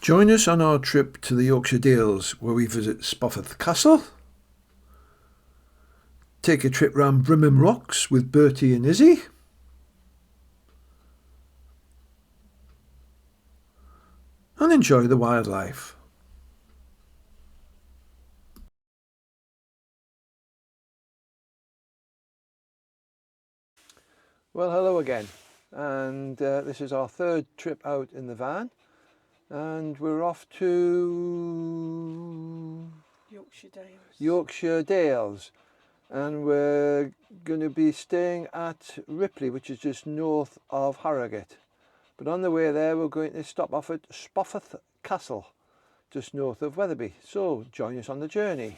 Join us on our trip to the Yorkshire Dales, where we visit Spofforth Castle, take a trip round Brigham Rocks with Bertie and Izzy, and enjoy the wildlife. Well, hello again, and this is our third trip out in the van, and we're off to Yorkshire Dales, and we're going to be staying at Ripley, which is just north of Harrogate. But on the way there, we're going to stop off at Spofforth Castle, just north of Wetherby. So join us on the journey.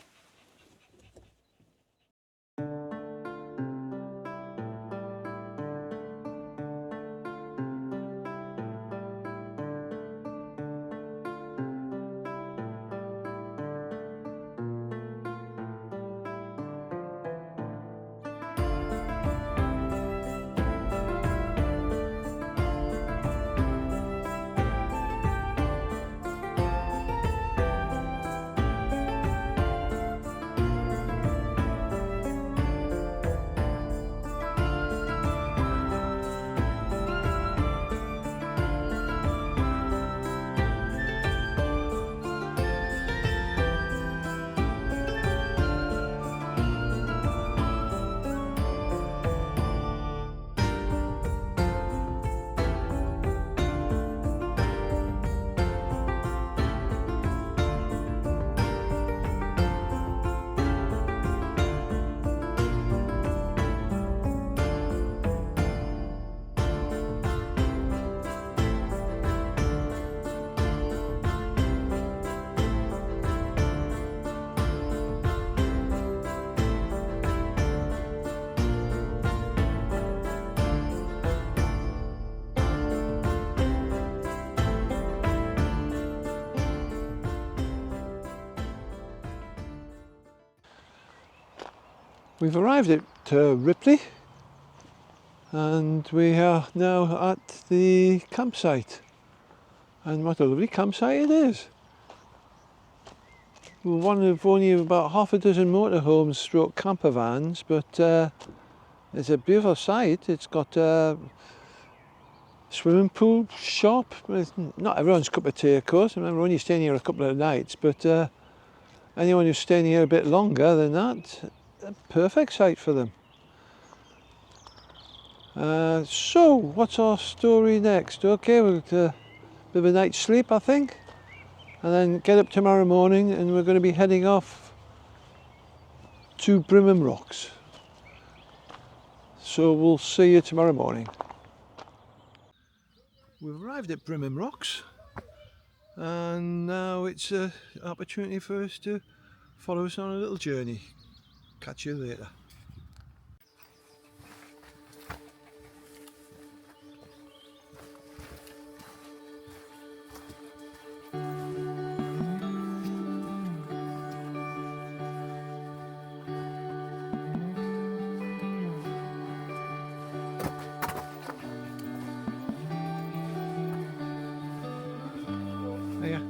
We've arrived at Ripley, and we are now at the campsite, and what a lovely campsite it is. We're one of only about half a dozen motorhomes stroke camper vans, but it's a beautiful site. It's got a swimming pool, shop. It's not everyone's cup of tea, of course. I mean, we're only staying here a couple of nights, but anyone who's staying here a bit longer than that, a perfect site for them. So what's our story next? Okay, we'll get a bit of a night's sleep, I think, and then get up tomorrow morning, and we're going to be heading off to Brigham Rocks. So we'll see you tomorrow morning. We've arrived at Brigham Rocks, and now it's an opportunity for us to follow us on a little journey. Catch you later. Hiya.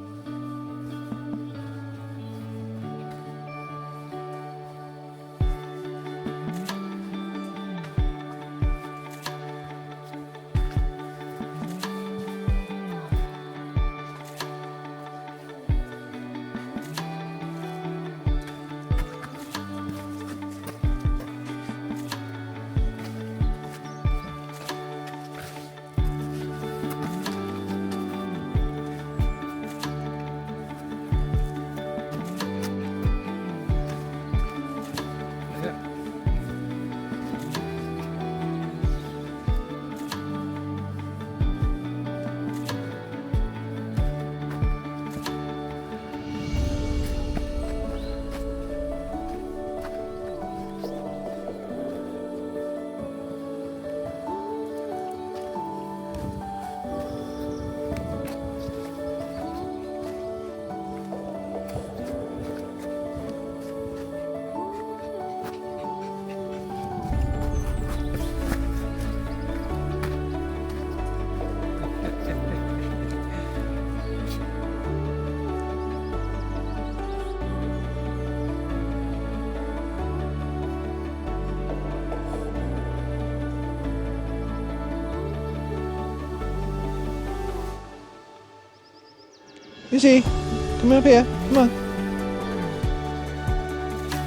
Izzy, come up here. Come on.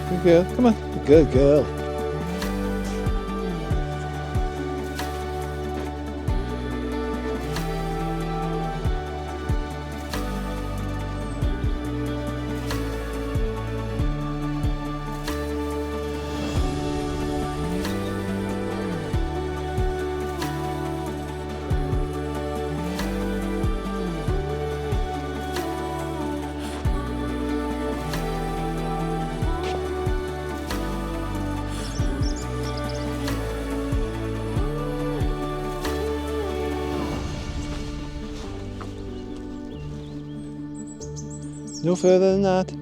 Good girl. Come on. Good girl. No further than that.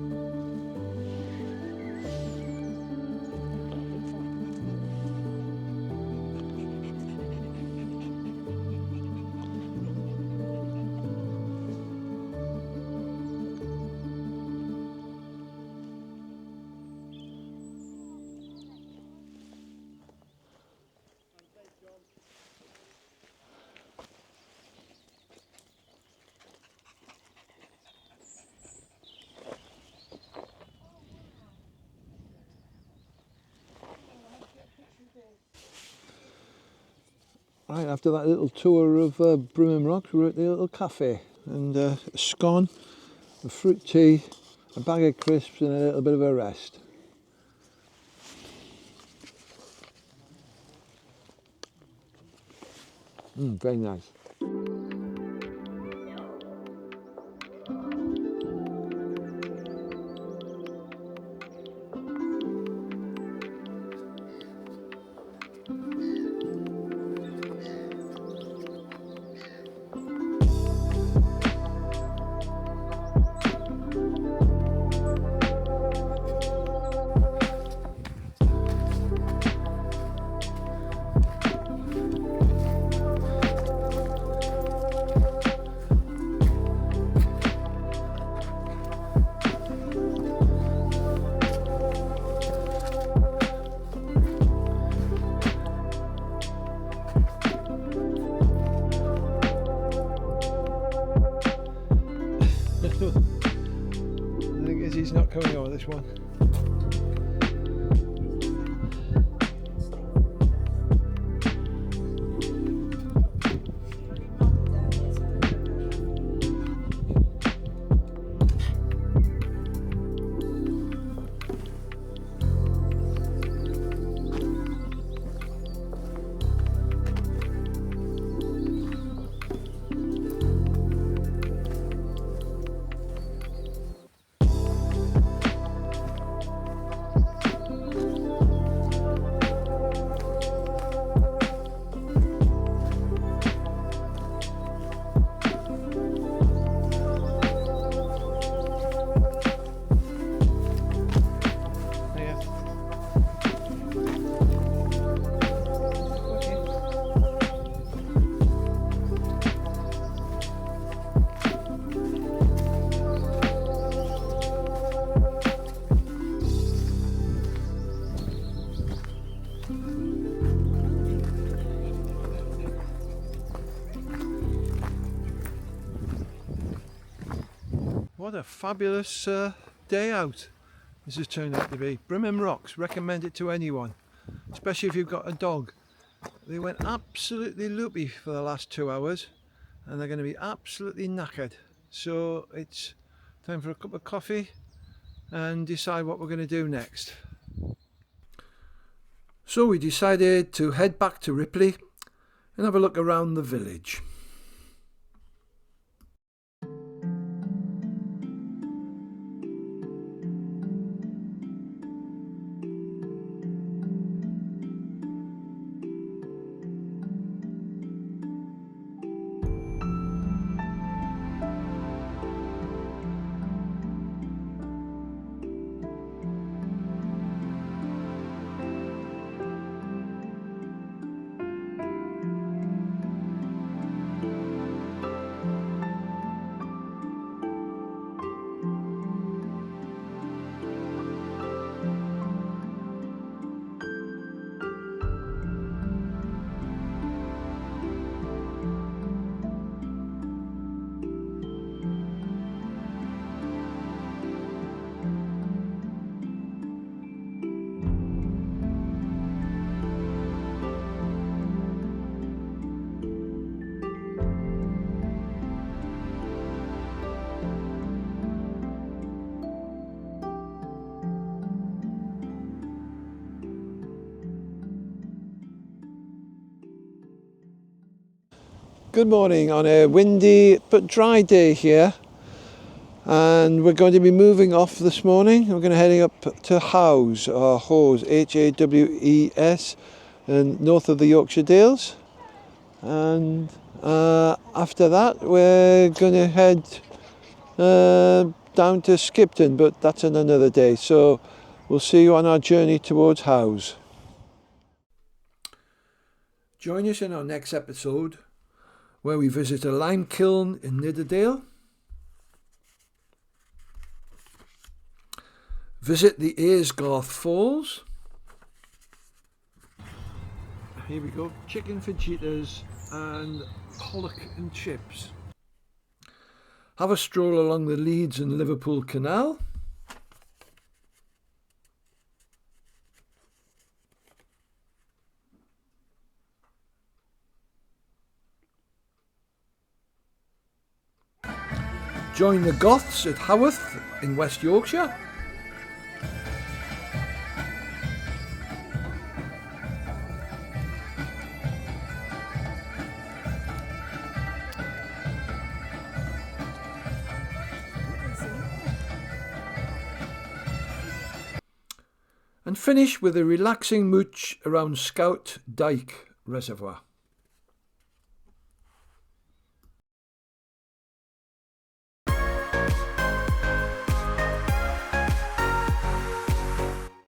Right, after that little tour of Brigham Rocks, we're at the little cafe, and a scone, a fruit tea, a bag of crisps and a little bit of a rest. Very nice. I think Izzy's not coming over this one. What a fabulous day out this has turned out to be. Brigham Rocks, recommend it to anyone, especially if you've got a dog. They went absolutely loopy for the last 2 hours and they're going to be absolutely knackered. So it's time for a cup of coffee and decide what we're going to do next. So we decided to head back to Ripley and have a look around the village. Good morning on a windy but dry day here, and we're going to be moving off this morning. We're going to heading up to Hawes, or Hawes, Hawes, and north of the Yorkshire Dales, and after that we're going to head down to Skipton, but that's on another day, so we'll see you on our journey towards Hawes. Join us in our next episode, where we visit a lime kiln in Nidderdale, visit the Aysgarth Falls. Here we go, chicken fajitas and pollock and chips. Have a stroll along the Leeds and Liverpool Canal. Join the Goths at Haworth in West Yorkshire. And finish with a relaxing mooch around Scout Dyke Reservoir.